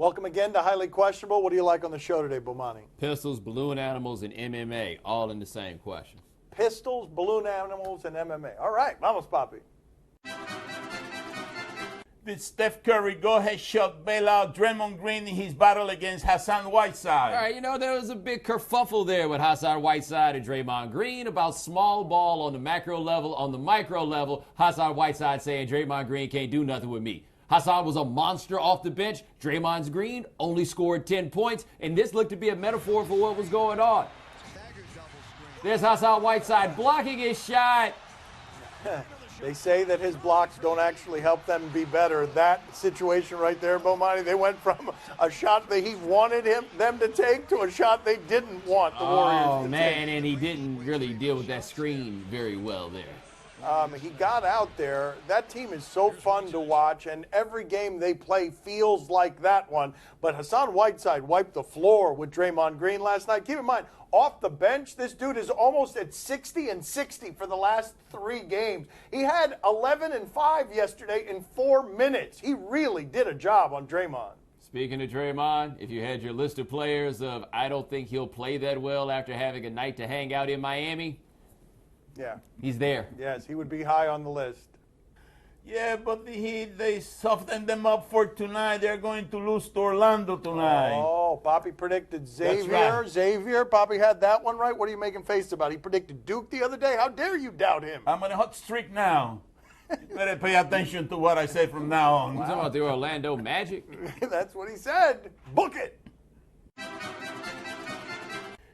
Welcome again to Highly Questionable. What do you like on the show today, Bomani? Pistols, balloon animals, and MMA, all in the same question. Pistols, balloon animals, and MMA. All right, vamos, papi. Did Steph Curry go ahead shut bail out Draymond Green in his battle against Hassan Whiteside? All right, there was a big kerfuffle there with Hassan Whiteside and Draymond Green about small ball on the macro level. On the micro level, Hassan Whiteside saying Draymond Green can't do nothing with me. Hassan was a monster off the bench. Draymond's Green only scored 10 points, and this looked to be a metaphor for what was going on. There's Hassan Whiteside blocking his shot. They say that his blocks don't actually help them be better. That situation right there, Bomani, they went from a shot that he wanted them to take to a shot they didn't want the Warriors to take. Oh, man, and he didn't really deal with that screen very well there. He got out there. That team is so fun to watch, and every game they play feels like that one. But Hassan Whiteside wiped the floor with Draymond Green last night. Keep in mind, off the bench, this dude is almost at 60 and 60 for the last 3 games. He had 11 and 5 yesterday in 4 minutes. He really did a job on Draymond. Speaking of Draymond, if you had your list of players of I don't think he'll play that well after having a night to hang out in Miami, yeah, he's there. Yes, he would be high on the list. Yeah, but they softened them up for tonight. They're going to lose to Orlando tonight. Oh, Poppy predicted Xavier. Right. Xavier, Poppy had that one right. What are you making face about? He predicted Duke the other day. How dare you doubt him? I'm on a hot streak now. You better pay attention to what I say from now on. You talking about the Orlando Magic? That's what he said. Book it.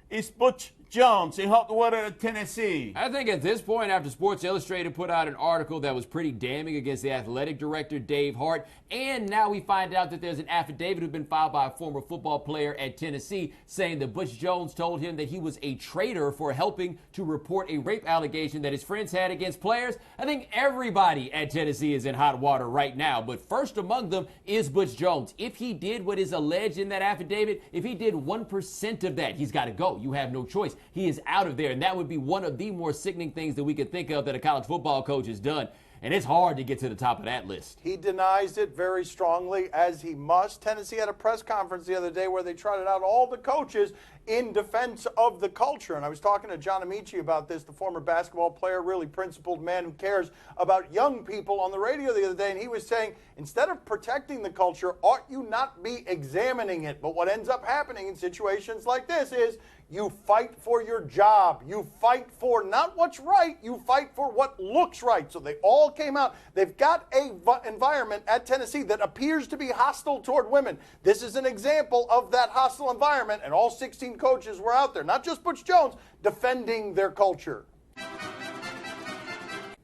It's Butch Jones in hot water at Tennessee. I think at this point, after Sports Illustrated put out an article that was pretty damning against the athletic director, Dave Hart, and now we find out that there's an affidavit that's been filed by a former football player at Tennessee saying that Butch Jones told him that he was a traitor for helping to report a rape allegation that his friends had against players. I think everybody at Tennessee is in hot water right now, but first among them is Butch Jones. If he did what is alleged in that affidavit, if he did 1% of that, he's got to go. You have no choice. He is out of there, and that would be one of the more sickening things that we could think of that a college football coach has done. And it's hard to get to the top of that list. He denies it very strongly, as he must. Tennessee had a press conference the other day where they trotted out all the coaches in defense of the culture. And I was talking to John Amici about this, the former basketball player, really principled man who cares about young people, on the radio the other day. And he was saying, instead of protecting the culture, ought you not be examining it? But what ends up happening in situations like this is you fight for your job. You fight for not what's right. You fight for what looks right. So they all came out. They've got an environment at Tennessee that appears to be hostile toward women. This is an example of that hostile environment, and all 16 coaches were out there, not just Butch Jones, defending their culture.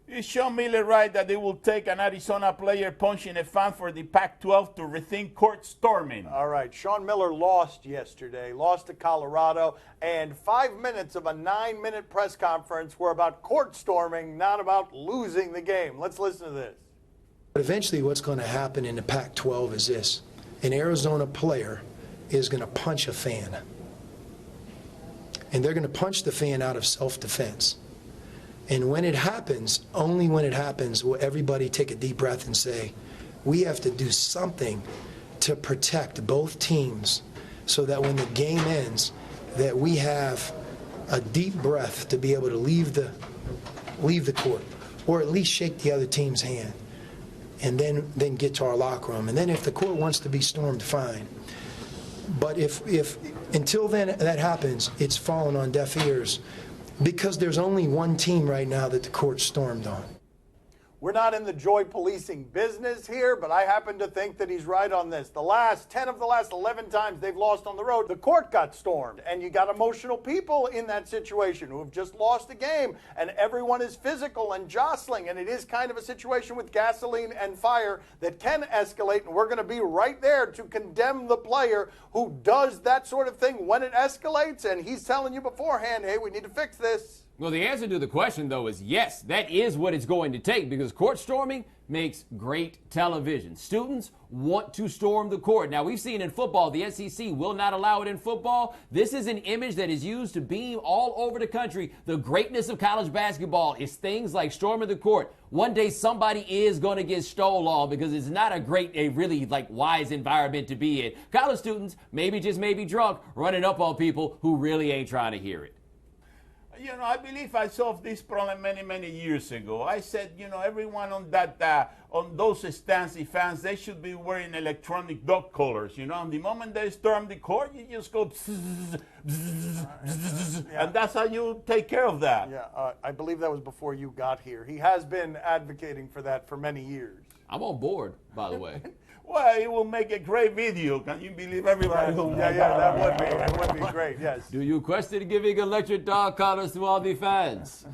Is Sean Miller right that they will take an Arizona player punching a fan for the Pac-12 to rethink court storming? All right, Sean Miller lost yesterday, lost to Colorado, and 5 minutes of a 9-minute press conference were about court storming, not about losing the game. Let's listen to this. But eventually what's going to happen in the Pac-12 is this. An Arizona player is going to punch a fan. And they're going to punch the fan out of self-defense. And when it happens, only when it happens, will everybody take a deep breath and say, we have to do something to protect both teams so that when the game ends, that we have a deep breath to be able to leave the court, or at least shake the other team's hand, and then get to our locker room. And then if the court wants to be stormed, fine. But if until then that happens, it's fallen on deaf ears, because there's only one team right now that the court stormed on. We're not in the joy policing business here, but I happen to think that he's right on this. 10 of the last 11 times they've lost on the road, the court got stormed. And you got emotional people in that situation who have just lost a game. And everyone is physical and jostling. And it is kind of a situation with gasoline and fire that can escalate. And we're going to be right there to condemn the player who does that sort of thing when it escalates. And he's telling you beforehand, hey, we need to fix this. Well, the answer to the question, though, is yes, that is what it's going to take because court storming makes great television. Students want to storm the court. Now, we've seen in football, the SEC will not allow it in football. This is an image that is used to beam all over the country. The greatness of college basketball is things like storming the court. One day somebody is going to get stole on because it's not a really wise environment to be in. College students, maybe just maybe drunk, running up on people who really ain't trying to hear it. You know, I believe I solved this problem many, many years ago. I said, you know, everyone on that, on those stands, the fans, they should be wearing electronic dog collars. You know, and the moment they storm the court, you just go, bzz, bzz, bzz, and that's how you take care of that. Yeah, I believe that was before you got here. He has been advocating for that for many years. I'm on board, by the way. Well, it will make a great video. Can you believe everybody? That would be great, yes. Do you question giving electric dog collars to all the fans?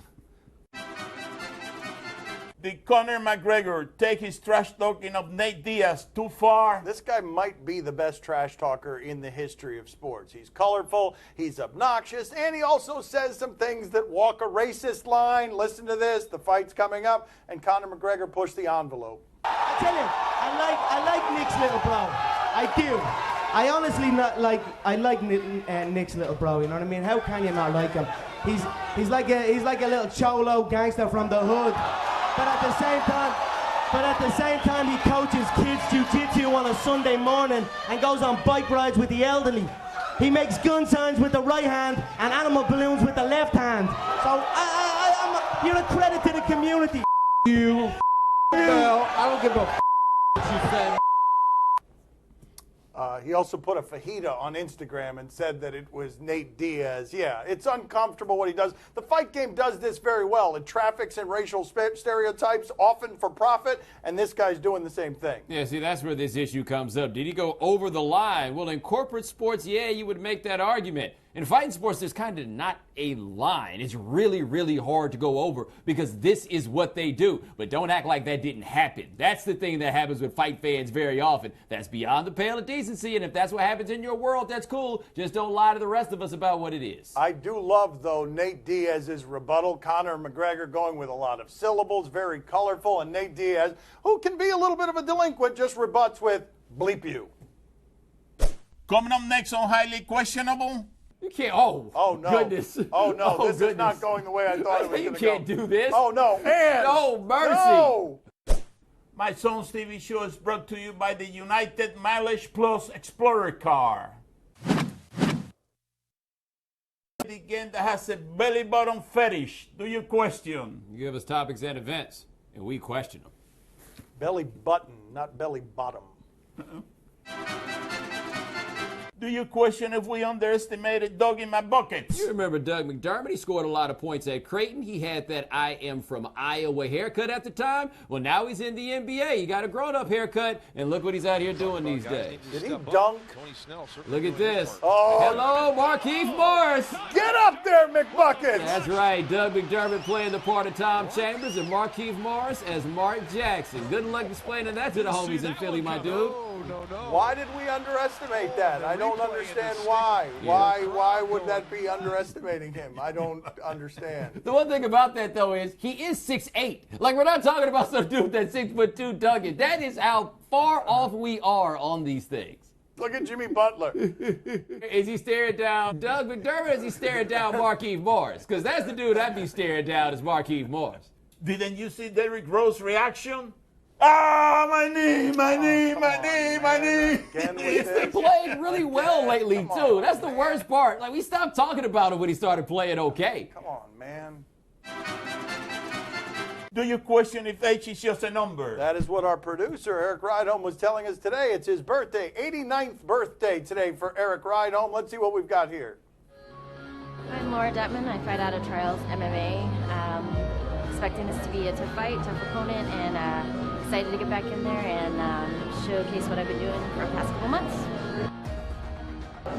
Did Conor McGregor take his trash talking of Nate Diaz too far? This guy might be the best trash talker in the history of sports. He's colorful, he's obnoxious, and he also says some things that walk a racist line. Listen to this, the fight's coming up, and Conor McGregor pushed the envelope. I tell you, I like Nick's little bro. I do. I honestly I like Nick's little bro. You know what I mean? How can you not like him? He's like a little cholo gangster from the hood. But at the same time, he coaches kids jiu-jitsu on a Sunday morning and goes on bike rides with the elderly. He makes gun signs with the right hand and animal balloons with the left hand. So you're a credit to the community. You. Well, I don't give a what you say. He also put a fajita on Instagram and said that it was Nate Diaz. Yeah, it's uncomfortable what he does. The fight game does this very well. It traffics in racial stereotypes, often for profit, and this guy's doing the same thing. Yeah, see, that's where this issue comes up. Did he go over the line? Well, in corporate sports, yeah, you would make that argument. In fighting sports, there's kind of not a line. It's really, really hard to go over because this is what they do. But don't act like that didn't happen. That's the thing that happens with fight fans very often. That's beyond the pale of decency, and if that's what happens in your world, that's cool. Just don't lie to the rest of us about what it is. I do love, though, Nate Diaz's rebuttal. Conor McGregor going with a lot of syllables, very colorful, and Nate Diaz, who can be a little bit of a delinquent, just rebuts with, bleep you. Coming up next on Highly Questionable. You can't. Oh no. Goodness. Oh, no. Oh, This is not going the way I thought it was You going to go. can't do this. Oh, no. And No, mercy. No. My Son's TV show is brought to you by the United Mileage Plus Explorer car. Again, that has a belly button fetish. Do you question? You give us topics and events, and we question them. Belly button, not belly bottom. Do you question if we underestimated Doug in my buckets? You remember Doug McDermott? He scored a lot of points at Creighton. He had that I am from Iowa haircut at the time. Well, now he's in the NBA. He got a grown-up haircut, and look what he's out here doing these days. Did he dunk? Look at this. Oh. Hello, Markieff Morris. Get up there, McBuckets! That's right. Doug McDermott playing the part of Tom Chambers and Markieff Morris as Mark Jackson. Good luck explaining that to the homies in Philly, my dude. Why did we underestimate that? I don't understand why. Why would that be underestimating him? I don't understand. The one thing about that, though, is he is 6'8". Like, we're not talking about some dude that's 6'2" dunking. That is how far off we are on these things. Look at Jimmy Butler. Is he staring down Doug McDermott or is he staring down Markieff Morris? Because that's the dude I'd be staring down is Markieff Morris. Didn't you see Derrick Rose's reaction? Ah, my knee, my knee, my knee, my knee. Again with He's been this. playing really well lately, Come too. on, That's the man. worst part. Like, we stopped talking about it when he started playing okay. Come on, man. Do you question if age is just a number? That is what our producer, Eric Rydholm, was telling us today. It's his birthday, 89th birthday today for Eric Rydholm. Let's see what we've got here. I'm Laura Detman. I fight out of Trials MMA. Expecting this to be a tough fight, tough opponent, and excited to get back in there and showcase what I've been doing for the past couple months.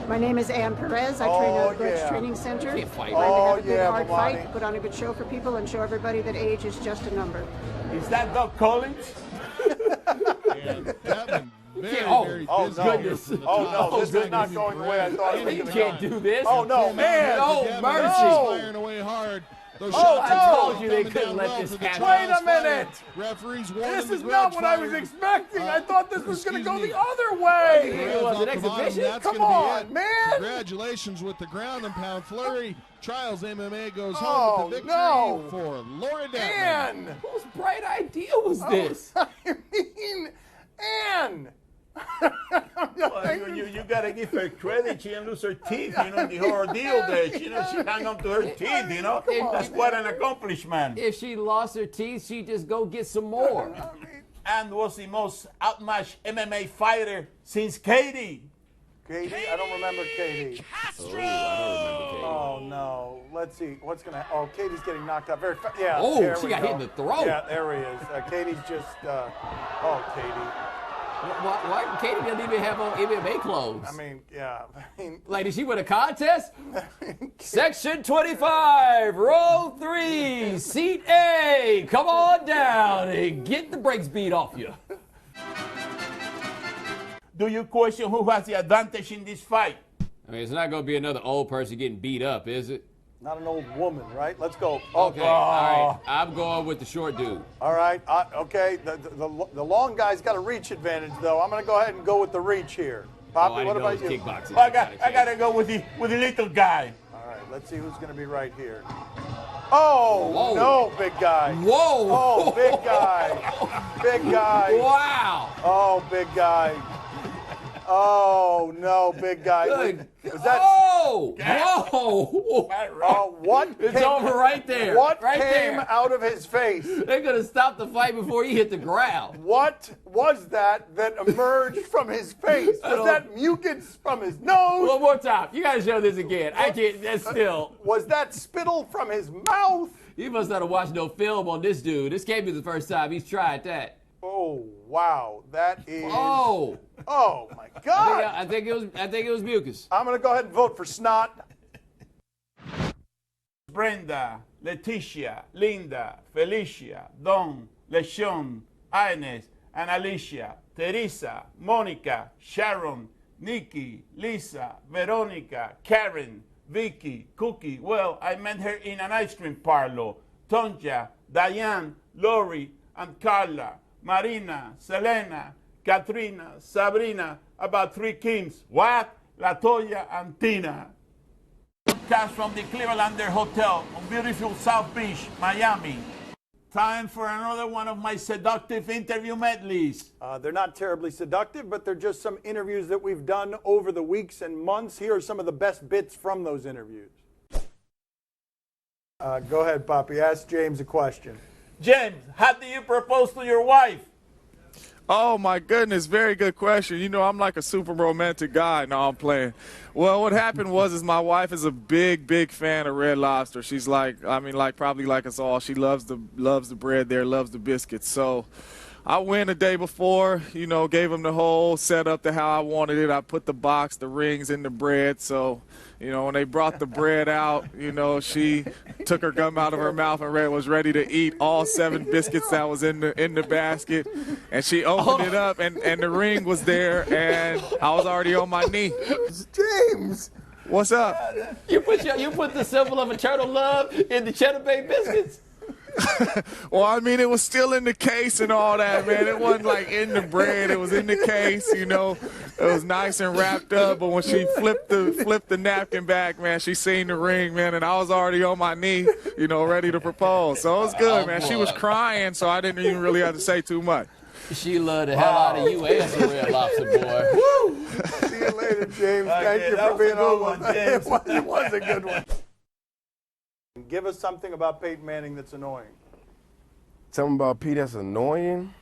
My name is Ann Perez. I train at Grudge Training Center. Can't fight. Trying to have a good, yeah, hard Mamani. fight, put on a good show for people, and show everybody that age is just a number. Is that Doug Collins? Oh, no. Goodness. Oh, no, this is not going the way I thought it was You going to can't go. do this. Oh, no, man. No, mercy. Firing away hard. I told you they couldn't let this happen. Wait a minute. Referees This is not what I was expecting. I thought this was going to go the other way. It was an exhibition? Come on, man. Congratulations with the ground and pound flurry. Trials MMA goes home with the victory for Laura Detman. Ann. Whose bright idea was this? I mean, Ann. Well, you gotta give her credit. She didn't lose her teeth, the whole ordeal there. She hung on to her teeth, That's quite an accomplishment. If she lost her teeth, she'd just go get some more. And was the most outmatched MMA fighter since Katie. Katie? I don't remember Katie. Oh, I don't remember Katie. Oh, no. Let's see. What's going to happen? Oh, Katie's getting knocked out very fast. Yeah, Oh, there she we got go. hit in the throat. Yeah, there he is. Katie's just, Katie. Why Katie doesn't even have on MMA clothes? I mean, yeah. Like, did she win a contest? Section 25, row 3, seat A. Come on down and get the brakes beat off you. Do you question who has the advantage in this fight? I mean, it's not going to be another old person getting beat up, is it? Not an old woman, right? Let's go. Okay, all right. I'm going with the short dude. All right. Okay. The long guy's got a reach advantage, though. I'm going to go ahead and go with the reach here. Poppy, what about you? Kickboxing. I gotta go with the little guy. All right. Let's see who's going to be right here. Oh, Whoa. no, big guy. Whoa. Oh, big guy. Big guy. Wow. Oh, big guy. Oh, no, big guy. Good. Was that? Oh! Whoa! What? It's over right there. What right came there. out of his face? They're going to stop the fight before he hit the ground. What was that emerged from his face? Was that mucus from his nose? One more time. You got to show this again. I can't. That's still. Was that spittle from his mouth? You must not have watched no film on this dude. This can't be the first time he's tried that. Oh, wow. That is. Oh! Oh, my God. I think it was mucus. I'm going to go ahead and vote for snot. Brenda, Leticia, Linda, Felicia, Don, Leshon, Ines, and Alicia, Teresa, Monica, Sharon, Nikki, Lisa, Veronica, Karen, Vicky, Cookie. Well, I met her in an ice cream parlor. Tonja, Diane, Lori, and Carla, Marina, Selena, Katrina, Sabrina, about 3 Kims. What? Latoya and Tina. Broadcast from the Clevelander Hotel on beautiful South Beach, Miami. Time for another one of my seductive interview medleys. They're not terribly seductive, but they're just some interviews that we've done over the weeks and months. Here are some of the best bits from those interviews. Go ahead, Poppy. Ask James a question. James, how do you propose to your wife? Oh, my goodness. Very good question. You know, I'm like a super romantic guy. No, I'm playing. Well, what happened was my wife is a big, big fan of Red Lobster. She's probably like us all. She loves the bread there, loves the biscuits. So I went the day before, gave him the whole setup to how I wanted it. I put the box, the rings in the bread. So, when they brought the bread out, she took her gum out of her mouth and was ready to eat all 7 biscuits that was in the basket. And she opened it up, and the ring was there, and I was already on my knee. James! What's up? You put the symbol of eternal love in the Cheddar Bay biscuits? Well, I mean, it was still in the case and all that, man. It wasn't like in the bread. It was in the case, It was nice and wrapped up. But when she flipped the napkin back, man, she seen the ring, man, and I was already on my knee, ready to propose. So it was good, man. She was crying, so I didn't even really have to say too much. She loved the hell out of you and the Red Lobster, boy. Woo! See you later, James. Thank you for being on with us. It was a good one. Give us something about Peyton Manning that's annoying. Something about Pete that's annoying?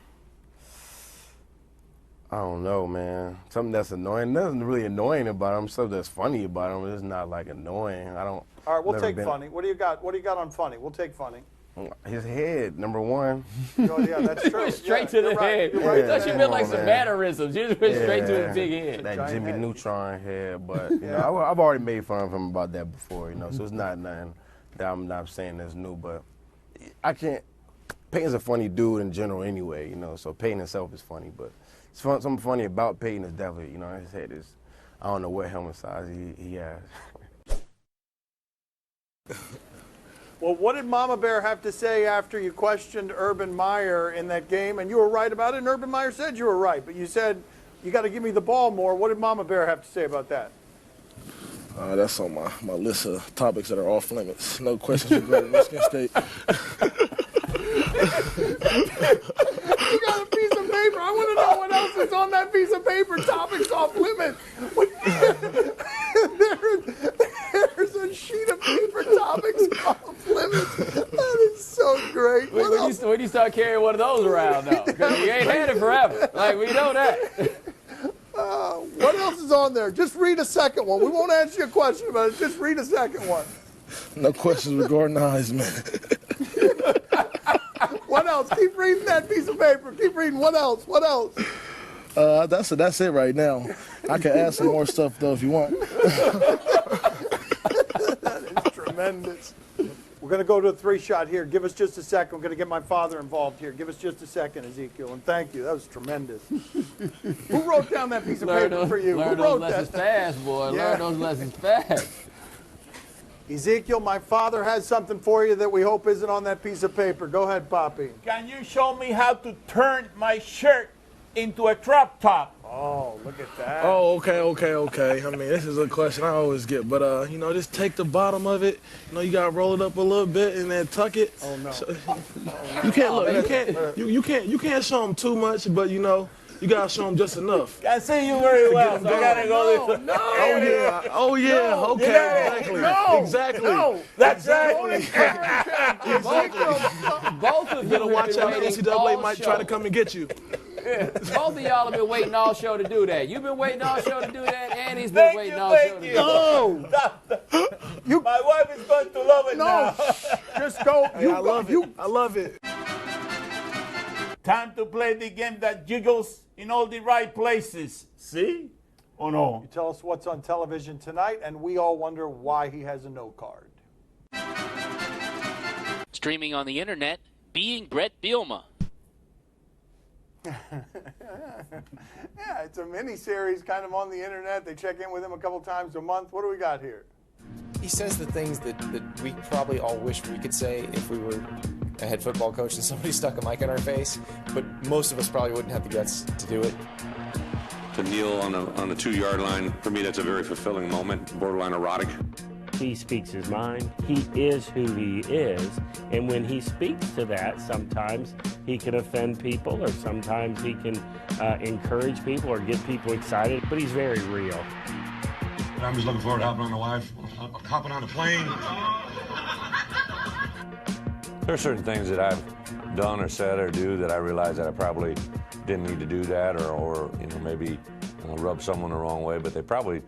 I don't know, man. Something that's annoying. Nothing really annoying about him. Stuff that's funny about him. It's not like annoying. I don't. All right, we'll take funny. What do you got? What do you got on funny? We'll take funny. His head, number one. Oh, yeah, that's true. Straight to the head. You're right. I thought you meant like some mannerisms. You just went straight to his big head. That Giant Jimmy head. Neutron head, but I've already made fun of him about that before, so it's not nothing that I'm not saying that's new. But I can't. Peyton's a funny dude in general, anyway, So Peyton himself is funny, but something funny about Peyton is definitely, his head is. I don't know what helmet size he has. Well, what did Mama Bear have to say after you questioned Urban Meyer in that game? And you were right about it, and Urban Meyer said you were right. But you said, you got to give me the ball more. What did Mama Bear have to say about that? That's on my list of topics that are off limits. No questions regarding Michigan State. You got a piece of paper. I want to know what else is on that piece of paper. Topics off limits. There's a sheet of paper. Topics off limits. That is so great. When do you start carrying one of those around, though? Because you ain't had it forever. Like, we know that. What else is on there? Just read a second one. We won't answer your question about it. Just read a second one. No questions regarding the Heisman. What else? Keep reading that piece of paper. Keep reading. What else? What else? That's it right now. I can add some more stuff, though, if you want. That is tremendous. We're going to go to a 3-shot here. Give us just a second. We're going to get my father involved here. Give us just a second, Ezekiel, and thank you. That was tremendous. Who wrote down that piece of paper for you? Learn Who wrote those lessons that? fast, boy. Yeah. Learn those lessons fast. Ezekiel, my father has something for you that we hope isn't on that piece of paper. Go ahead, Poppy. Can you show me how to turn my shirt into a crop top? Oh, look at that. Oh, okay. I mean, this is a question I always get, but just take the bottom of it. You gotta roll it up a little bit and then tuck it. Oh no. You can't look. You can't show them too much, but you gotta show them just enough. I see you very well, so I gotta go this way. No. Oh yeah. Okay. Exactly. No. Exactly. No. That's right. Both of You gotta you watch out. NCAA might try to come and get you. Both of y'all have been waiting all show to do that. You've been waiting all show to do that, and he's been waiting all show to do that. No. My wife is going to love it now. Just go. Hey, I love it. Time to play the game that jiggles in all the right places. See? Or no? You tell us what's on television tonight, and we all wonder why he has a no card. Streaming on the internet, Being Brett Bielema. Yeah, it's a mini-series kind of on the internet. They check in with him a couple times a month. What do we got here? He says the things that we probably all wish we could say if we were a head football coach and somebody stuck a mic in our face, but most of us probably wouldn't have the guts to do it. To kneel on the 2-yard line, for me, that's a very fulfilling moment, borderline erotic. He speaks his mind. He is who he is. And when he speaks to that, sometimes he can offend people, or sometimes he can encourage people or get people excited, but he's very real. I'm just looking forward to hopping on the wife, hopping on the plane. There are certain things that I've done or said or do that I realize that I probably didn't need to do that, or maybe rub someone the wrong way, but they probably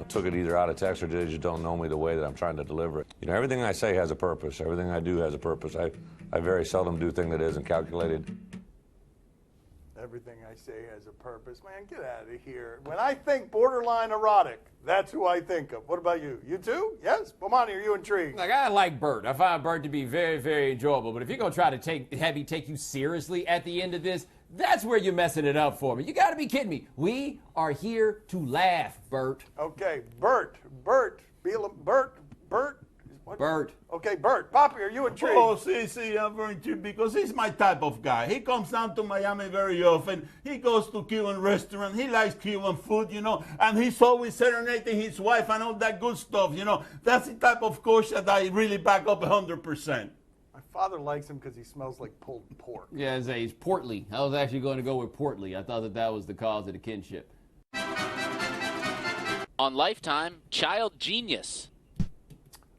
took it either out of text or they just don't know me the way that I'm trying to deliver it. Everything I say has a purpose. Everything I do has a purpose. I very seldom do a thing that isn't calculated. Everything I say has a purpose. Man, get out of here. When I think borderline erotic, that's who I think of. What about you? You too? Yes? Bomani, are you intrigued? Like, I like Bert. I find Bert to be very, very enjoyable. But if you're going to try to have me take you seriously at the end of this, that's where you're messing it up for me. You got to be kidding me. We are here to laugh, Bert. Okay, Bert. What? Bert. Okay, Bert. Poppy, are you intrigued? Oh, see, I'm very intrigued because he's my type of guy. He comes down to Miami very often. He goes to Cuban restaurant. He likes Cuban food, and he's always serenading his wife and all that good stuff, That's the type of coach that I really back up 100%. My father likes him because he smells like pulled pork. Yeah, he's portly. I was actually going to go with portly. I thought that was the cause of the kinship. On Lifetime, Child Genius.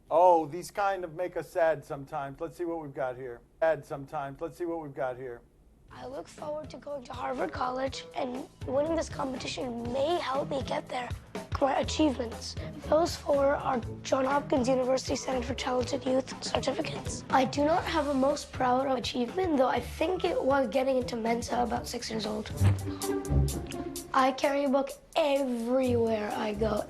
Oh, these kind of make us sad sometimes. Let's see what we've got here. Let's see what we've got here. I look forward to going to Harvard College, and winning this competition may help me get there. My achievements. Those 4 are Johns Hopkins University Center for Talented Youth certificates. I do not have a most proud achievement, though I think it was getting into Mensa about 6 years old. I carry a book everywhere I go,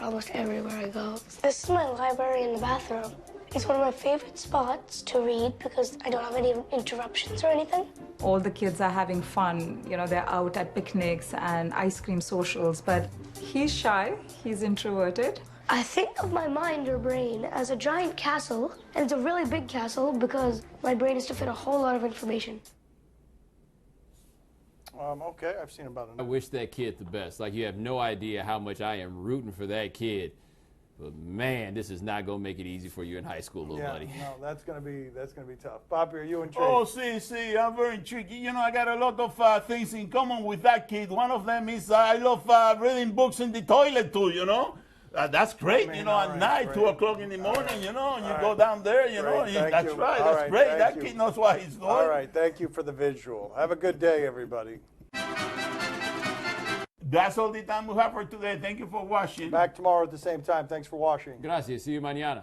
almost everywhere I go. This is my library in the bathroom. It's one of my favorite spots to read because I don't have any interruptions or anything. All the kids are having fun. They're out at picnics and ice cream socials, but he's shy, he's introverted. I think of my mind or brain as a giant castle, and it's a really big castle because my brain is to fit a whole lot of information. Okay, I've seen about I it. wish that kid the best. Like, you have no idea how much I am rooting for that kid. But man, this is not gonna make it easy for you in high school, little buddy. No, that's gonna be tough. Bobby, are you intrigued? Oh, see, I'm very intrigued. You know, I got a lot of things in common with that kid. One of them is I love reading books in the toilet too, you know. That's great, you know, at night, 2 o'clock in the morning, you know, and you go down there, you know. That's right, that's great. That kid knows what he's doing. All right, thank you for the visual. Have a good day, everybody. That's all the time we have for today. Thank you for watching. Back tomorrow at the same time. Thanks for watching. Gracias. See you mañana.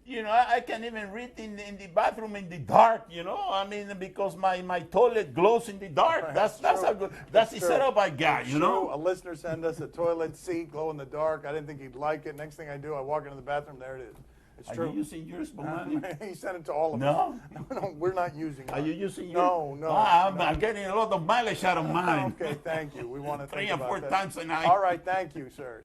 You know, I can't even read in the bathroom in the dark, you know. I mean, because my toilet glows in the dark. That's how good. That's the setup I got, you know. A listener sent us a toilet seat, glow in the dark. I didn't think he'd like it. Next thing I do, I walk into the bathroom. There it is. It's true. Are you using yours, Bomani? He sent it to all of us. No, we're not using it. Are you using No. yours? I'm getting a lot of mileage out of mine. Okay, thank you. We want to 3 or 4 times a night. All right, thank you, sir.